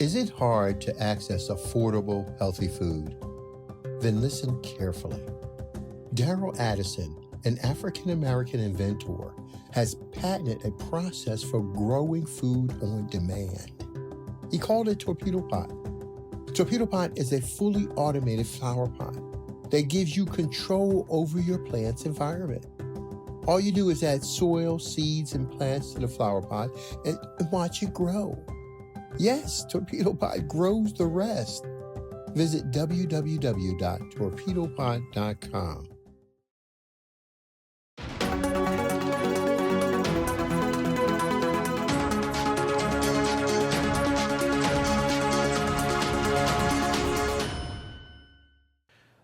Is it hard to access affordable, healthy food? Then listen carefully. Daryl Addison, an African-American inventor, has patented a process for growing food on demand. He called it Torpedo Pot. Torpedo Pot is a fully automated flower pot that gives you control over your plant's environment. All you do is add soil, seeds, and plants to the flower pot and watch it grow. Yes, Torpedo Pot grows the rest. Visit www.torpedopot.com.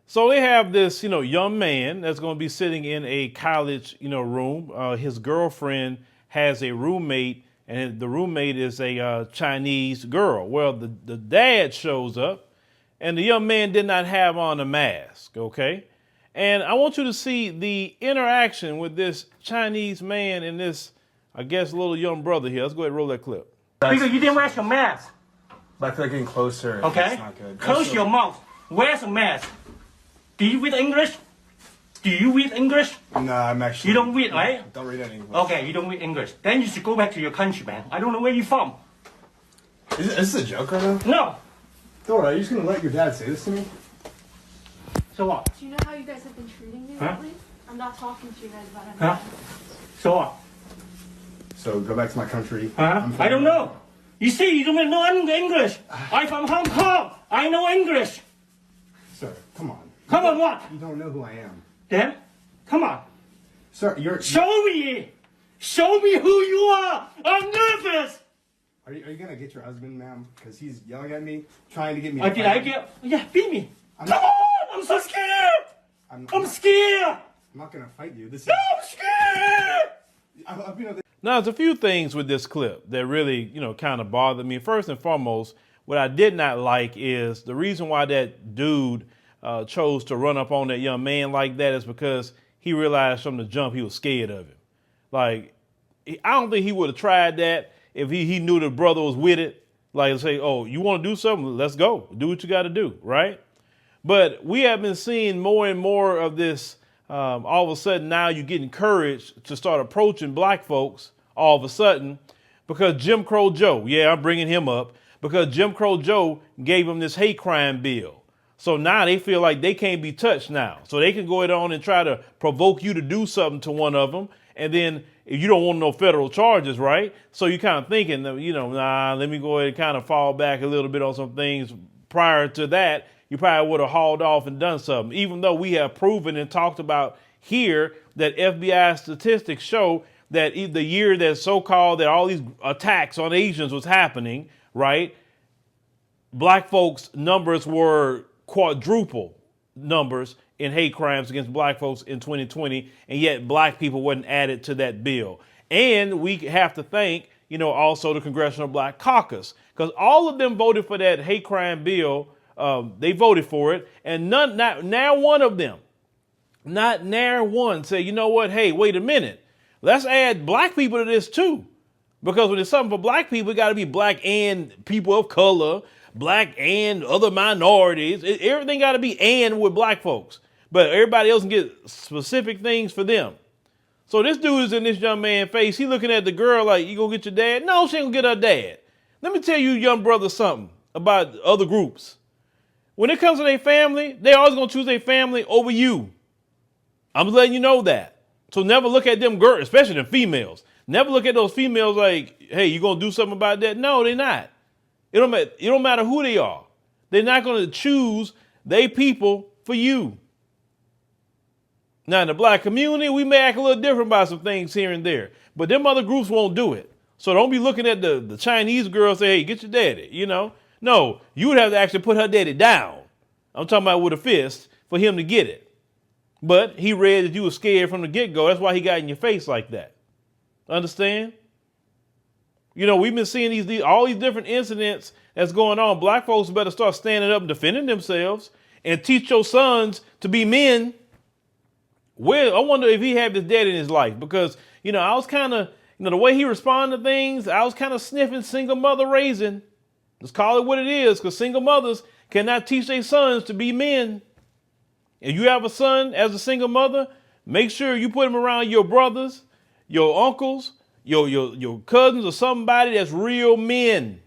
So they have this, young man that's going to be sitting in a college, room. His girlfriend has a roommate, and the roommate is a Chinese girl. Well, the dad shows up, and the young man did not have on a mask, okay? And I want you to see the interaction with this Chinese man and this, I guess, little young brother here. Let's go ahead and roll that clip. Because you didn't wear your mask. But I feel like getting closer. Okay? It's not good. Close your mouth. Wear some mask. Do you read English? Do you read English? No, I'm actually... You don't read, right? Don't read any English. Okay, you don't read English. Then you should go back to your country, man. I don't know where you're from. Is this a joke right now? No. Dora, are you just going to let your dad say this to me? So what? Do you know how you guys have been treating me Huh? lately? I'm not talking to you guys about it. Huh? So what? So go back to my country. Huh? I don't know. You see, you don't know English. I'm from Hong Kong. I know English. Sir, come on. Come on, what? You don't know who I am. Then, come on. Sir, you're... Show me. Show me who you are. I'm nervous. Are you going to get your husband, ma'am? Because he's yelling at me, trying to get me... Did I get... Yeah, beat me. I'm Come not- on. I'm so scared. I'm scared. I'm not going to fight you. This is... I'm scared. Now, there's a few things with this clip that really, kind of bothered me. First and foremost, what I did not like is the reason why that dude chose to run up on that young man like that is because he realized from the jump he was scared of him. Like, I don't think he would have tried that if he knew the brother was with it. Like, say, oh, you want to do something? Let's go. Do what you got to do, right? But we have been seeing more and more of this. All of a sudden, now you get encouraged to start approaching black folks all of a sudden because Jim Crow Joe, yeah, I'm bringing him up, because Jim Crow Joe gave him this hate crime bill. So now they feel like they can't be touched now. So they can go ahead on and try to provoke you to do something to one of them. And then if you don't want no federal charges, right? So you're kind of thinking, let me go ahead and kind of fall back a little bit on some things. Prior to that, you probably would have hauled off and done something, even though we have proven and talked about here that FBI statistics show that the year that so-called that all these attacks on Asians was happening, right? Black folks' numbers were quadruple numbers in hate crimes against black folks in 2020, and yet black people wasn't added to that bill. And we have to thank, also the Congressional Black Caucus, because all of them voted for that hate crime bill. They voted for it, and not one of them, not nary one said, you know what, hey, wait a minute, let's add black people to this too. Because when it's something for black people, it got to be black and people of color, black and other minorities. Everything got to be and with black folks. But everybody else can get specific things for them. So this dude is in this young man's face. He looking at the girl like, you gonna get your dad? No, she ain't gonna get her dad. Let me tell you, young brother, something about other groups. When it comes to their family, they always gonna choose their family over you. I'm letting you know that. So never look at them girls, especially the females. Never look at those females like, hey, you gonna do something about that? No, they're not. It don't matter who they are. They're not gonna choose they people for you. Now in the black community, we may act a little different about some things here and there, but them other groups won't do it. So don't be looking at the Chinese girl and say, hey, get your daddy, No, you would have to actually put her daddy down. I'm talking about with a fist for him to get it. But he read that you were scared from the get-go. That's why he got in your face like that. Understand? We've been seeing all these different incidents that's going on. Black folks better start standing up and defending themselves and teach your sons to be men. I wonder if he had his dad in his life because, I was kind of, the way he responded to things, I was kind of sniffing single mother raising. Let's call it what it is, because single mothers cannot teach their sons to be men. If you have a son as a single mother, make sure you put him around your brothers, your uncles, your cousins, or somebody that's real men,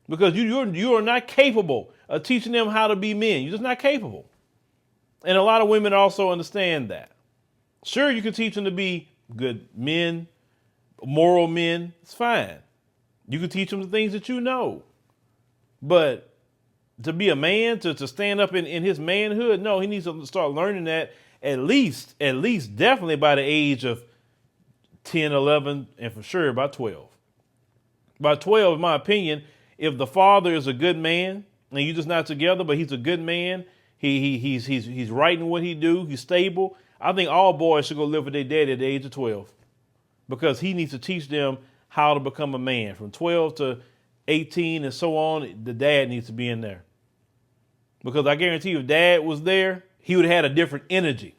because you are not capable of teaching them how to be men. You're just not capable. And a lot of women also understand that. Sure, you can teach them to be good men, moral men. It's fine. You can teach them the things that you know. But to be a man, to stand up in his manhood, no, he needs to start learning that at least definitely by the age of 10, 11, and for sure by 12. By 12, in my opinion, if the father is a good man, and you're just not together, but he's a good man, he's right in what he do, he's stable, I think all boys should go live with their daddy at the age of 12, because he needs to teach them how to become a man. From 12 to 18 and so on, the dad needs to be in there. Because I guarantee you, if dad was there, he would have had a different energy.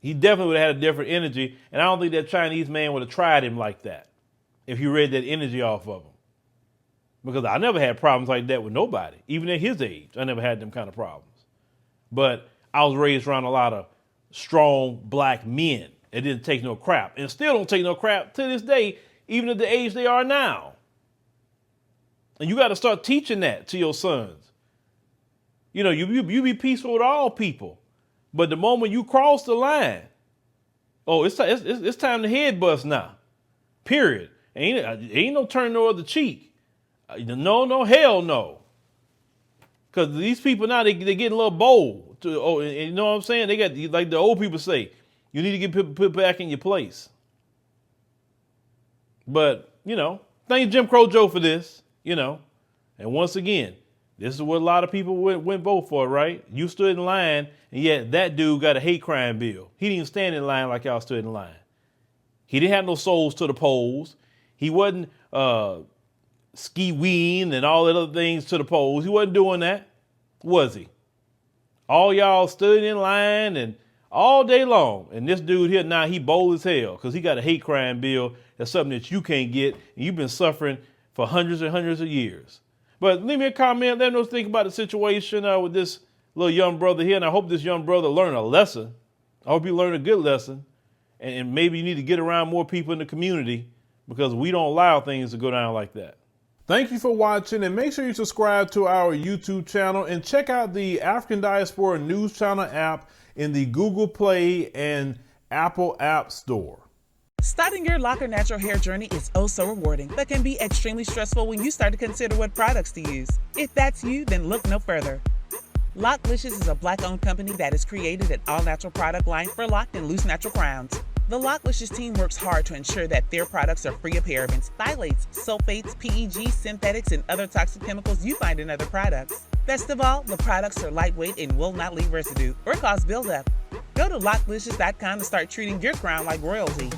He definitely would have had a different energy, and I don't think that Chinese man would have tried him like that if he read that energy off of him. Because I never had problems like that with nobody, even at his age. I never had them kind of problems. But I was raised around a lot of strong black men that didn't take no crap, and still don't take no crap to this day, even at the age they are now. And you got to start teaching that to your sons. You know, you be peaceful with all people, but the moment you cross the line, oh, it's time to head bust now. Period. Ain't no turn no other cheek. No, hell no. Because these people now, they getting a little bold. And you know what I'm saying? They got, like the old people say, you need to get put back in your place. But, you know, thank Jim Crow Joe for this, you know. And once again, this is what a lot of people went vote for, right? You stood in line, and yet that dude got a hate crime bill. He didn't even stand in line like y'all stood in line. He didn't have no souls to the polls. He wasn't ski-weeing and all that other things to the polls. He wasn't doing that, was he? All y'all stood in line and all day long. And this dude here, now he bold as hell because he got a hate crime bill. That's something that you can't get, and you've been suffering for hundreds and hundreds of years. But leave me a comment. Let me know what you think about the situation with this little young brother here. And I hope this young brother learned a lesson. I hope he learned a good lesson. And maybe you need to get around more people in the community, because we don't allow things to go down like that. Thank you for watching, and make sure you subscribe to our YouTube channel and check out the African Diaspora News Channel app in the Google Play and Apple App Store. Starting your Locker natural hair journey is oh so rewarding, but can be extremely stressful when you start to consider what products to use. If that's you, then look no further. Locklicious is a Black-owned company that has created an all-natural product line for locked and loose natural crowns. The Locklicious team works hard to ensure that their products are free of parabens, phthalates, sulfates, PEG, synthetics, and other toxic chemicals you find in other products. Best of all, the products are lightweight and will not leave residue or cause buildup. Go to locklicious.com to start treating your crown like royalty.